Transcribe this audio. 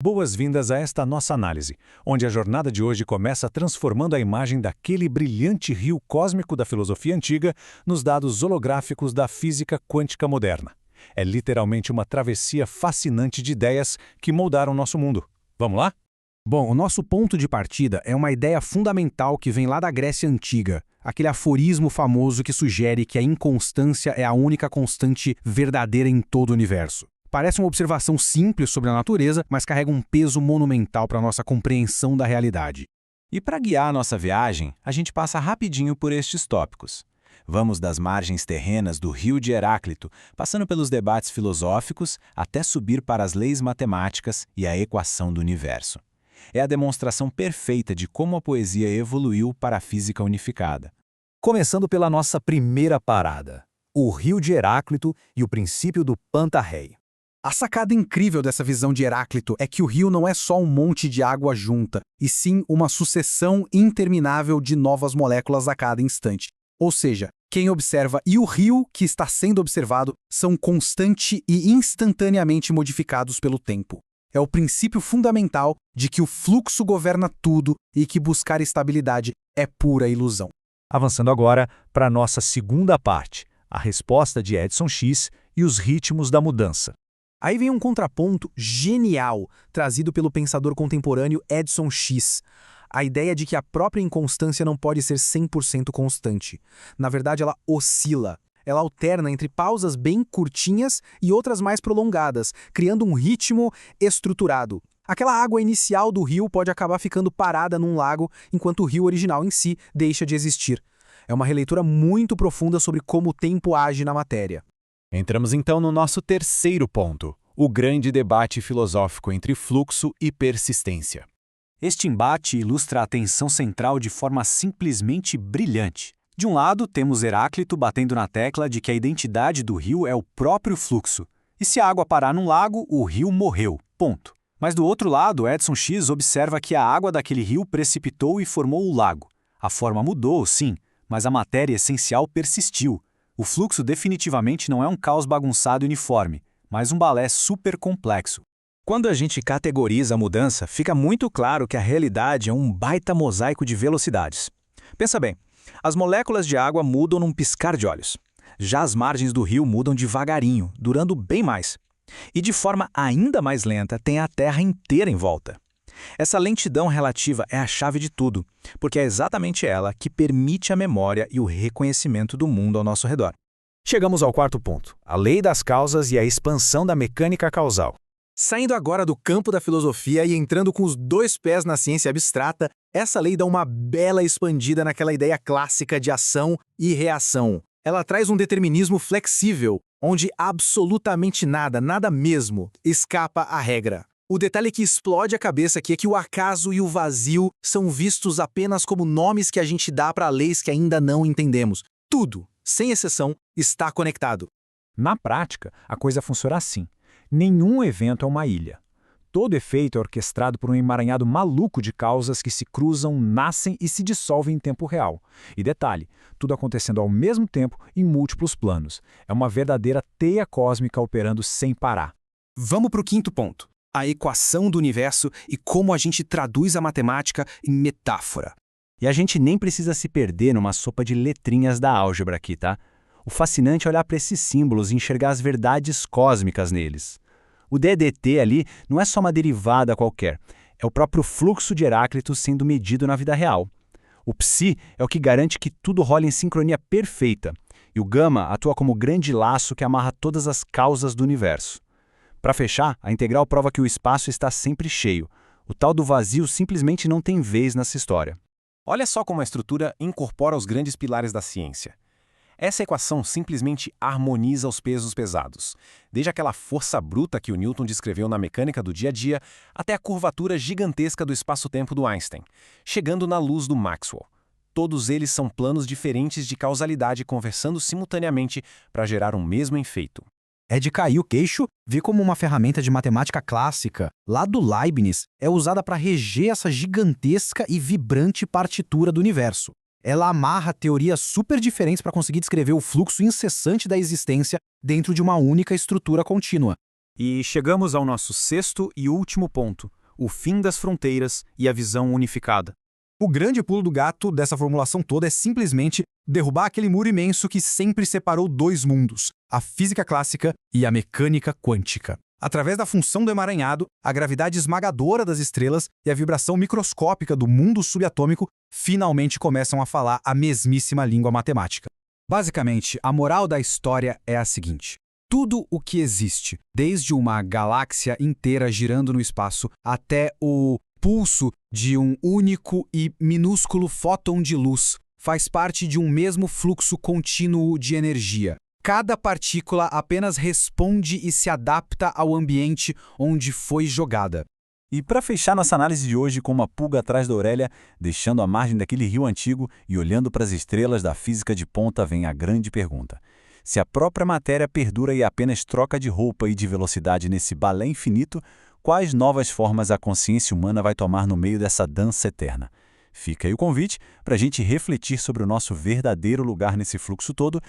Boas-vindas a esta nossa análise, onde a jornada de hoje começa transformando a imagem daquele brilhante rio cósmico da filosofia antiga nos dados holográficos da física quântica moderna. É literalmente uma travessia fascinante de ideias que moldaram nosso mundo. Vamos lá? Bom, o nosso ponto de partida é uma ideia fundamental que vem lá da Grécia Antiga, aquele aforismo famoso que sugere que a inconstância é a única constante verdadeira em todo o universo. Parece uma observação simples sobre a natureza, mas carrega um peso monumental para a nossa compreensão da realidade. E para guiar a nossa viagem, a gente passa rapidinho por estes tópicos. Vamos das margens terrenas do rio de Heráclito, passando pelos debates filosóficos, até subir para as leis matemáticas e a equação do universo. É a demonstração perfeita de como a poesia evoluiu para a física unificada. Começando pela nossa primeira parada, o rio de Heráclito e o princípio do Pantarrei. A sacada incrível dessa visão de Heráclito é que o rio não é só um monte de água junta, e sim uma sucessão interminável de novas moléculas a cada instante. Ou seja, quem observa e o rio que está sendo observado são constante e instantaneamente modificados pelo tempo. É o princípio fundamental de que o fluxo governa tudo e que buscar estabilidade é pura ilusão. Avançando agora para a nossa segunda parte, a resposta de Edson X e os ritmos da mudança. Aí vem um contraponto genial, trazido pelo pensador contemporâneo Edson X. A ideia de que a própria inconstância não pode ser 100% constante. Na verdade, ela oscila. Ela alterna entre pausas bem curtinhas e outras mais prolongadas, criando um ritmo estruturado. Aquela água inicial do rio pode acabar ficando parada num lago, enquanto o rio original em si deixa de existir. É uma releitura muito profunda sobre como o tempo age na matéria. Entramos então no nosso terceiro ponto, o grande debate filosófico entre fluxo e persistência. Este embate ilustra a tensão central de forma simplesmente brilhante. De um lado, temos Heráclito batendo na tecla de que a identidade do rio é o próprio fluxo. E se a água parar num lago, o rio morreu. Ponto. Mas do outro lado, Edson X observa que a água daquele rio precipitou e formou o lago. A forma mudou, sim, mas a matéria essencial persistiu. O fluxo definitivamente não é um caos bagunçado e uniforme, mas um balé super complexo. Quando a gente categoriza a mudança, fica muito claro que a realidade é um baita mosaico de velocidades. Pensa bem, as moléculas de água mudam num piscar de olhos. Já as margens do rio mudam devagarinho, durando bem mais. E de forma ainda mais lenta, tem a Terra inteira em volta. Essa lentidão relativa é a chave de tudo, porque é exatamente ela que permite a memória e o reconhecimento do mundo ao nosso redor. Chegamos ao quarto ponto, a lei das causas e a expansão da mecânica causal. Saindo agora do campo da filosofia e entrando com os dois pés na ciência abstrata, essa lei dá uma bela expandida naquela ideia clássica de ação e reação. Ela traz um determinismo flexível, onde absolutamente nada, nada mesmo, escapa à regra. O detalhe que explode a cabeça aqui é que o acaso e o vazio são vistos apenas como nomes que a gente dá para leis que ainda não entendemos. Tudo, sem exceção, está conectado. Na prática, a coisa funciona assim. Nenhum evento é uma ilha. Todo efeito é orquestrado por um emaranhado maluco de causas que se cruzam, nascem e se dissolvem em tempo real. E detalhe, tudo acontecendo ao mesmo tempo em múltiplos planos. É uma verdadeira teia cósmica operando sem parar. Vamos para o quinto ponto. A equação do universo e como a gente traduz a matemática em metáfora. E a gente nem precisa se perder numa sopa de letrinhas da álgebra aqui, tá? O fascinante é olhar para esses símbolos e enxergar as verdades cósmicas neles. O DDT ali não é só uma derivada qualquer, é o próprio fluxo de Heráclito sendo medido na vida real. O Psi é o que garante que tudo rola em sincronia perfeita, e o Gama atua como grande laço que amarra todas as causas do universo. Para fechar, a integral prova que o espaço está sempre cheio. O tal do vazio simplesmente não tem vez nessa história. Olha só como a estrutura incorpora os grandes pilares da ciência. Essa equação simplesmente harmoniza os pesos pesados, desde aquela força bruta que o Newton descreveu na mecânica do dia a dia, até a curvatura gigantesca do espaço-tempo do Einstein, chegando na luz do Maxwell. Todos eles são planos diferentes de causalidade conversando simultaneamente para gerar um mesmo efeito. É de cair o queixo ver como uma ferramenta de matemática clássica, lá do Leibniz, é usada para reger essa gigantesca e vibrante partitura do universo. Ela amarra teorias super diferentes para conseguir descrever o fluxo incessante da existência dentro de uma única estrutura contínua. E chegamos ao nosso sexto e último ponto, o fim das fronteiras e a visão unificada. O grande pulo do gato dessa formulação toda é simplesmente derrubar aquele muro imenso que sempre separou dois mundos, a física clássica e a mecânica quântica. Através da função do emaranhado, a gravidade esmagadora das estrelas e a vibração microscópica do mundo subatômico finalmente começam a falar a mesmíssima língua matemática. Basicamente, a moral da história é a seguinte: tudo o que existe, desde uma galáxia inteira girando no espaço até o pulso de um único e minúsculo fóton de luz, faz parte de um mesmo fluxo contínuo de energia. Cada partícula apenas responde e se adapta ao ambiente onde foi jogada. E para fechar nossa análise de hoje com uma pulga atrás da orelha, deixando a margem daquele rio antigo e olhando para as estrelas da física de ponta, vem a grande pergunta. Se a própria matéria perdura e apenas troca de roupa e de velocidade nesse balé infinito, quais novas formas a consciência humana vai tomar no meio dessa dança eterna? Fica aí o convite para a gente refletir sobre o nosso verdadeiro lugar nesse fluxo todo